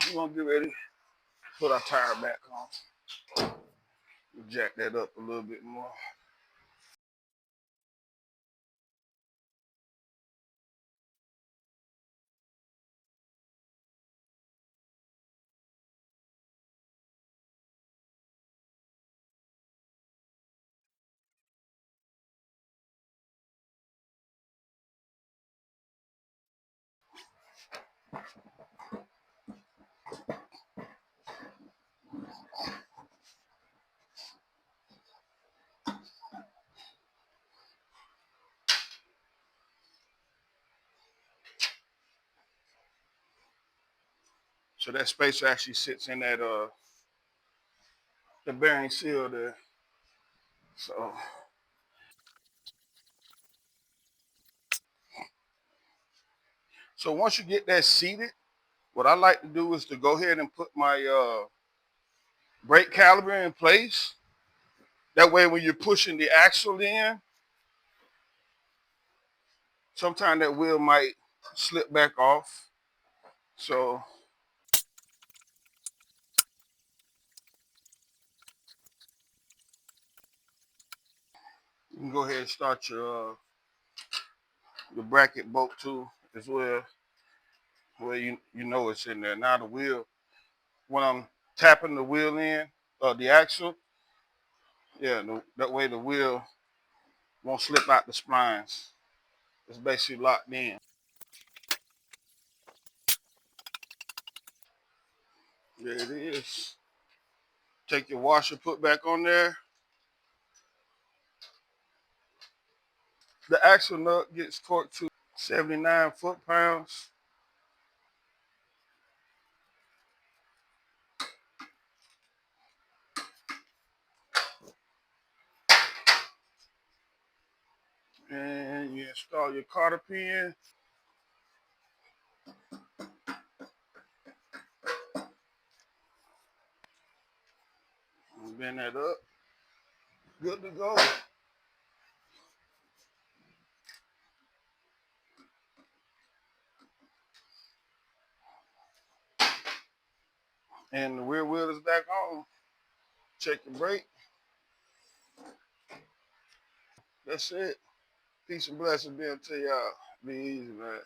we're gonna get ready to put our tire back on. Jack that up a little bit more. So that spacer actually sits in that the bearing seal there. So once you get that seated, what I like to do is to go ahead and put my brake caliper in place. That way when you're pushing the axle in, sometimes that wheel might slip back off. So you can go ahead and start your bracket bolt too as well, where you know it's in there. Now the wheel, when I'm tapping the wheel in, the axle, yeah, that way the wheel won't slip out the splines. It's basically locked in. There it is. Take your washer, put back on there. The axle nut gets torqued to 79 foot-pounds. And you install your cotter pin. Bend that up. Good to go. And the rear wheel is back on. Check your brake. That's it. Peace and blessings be unto y'all. Be easy, man.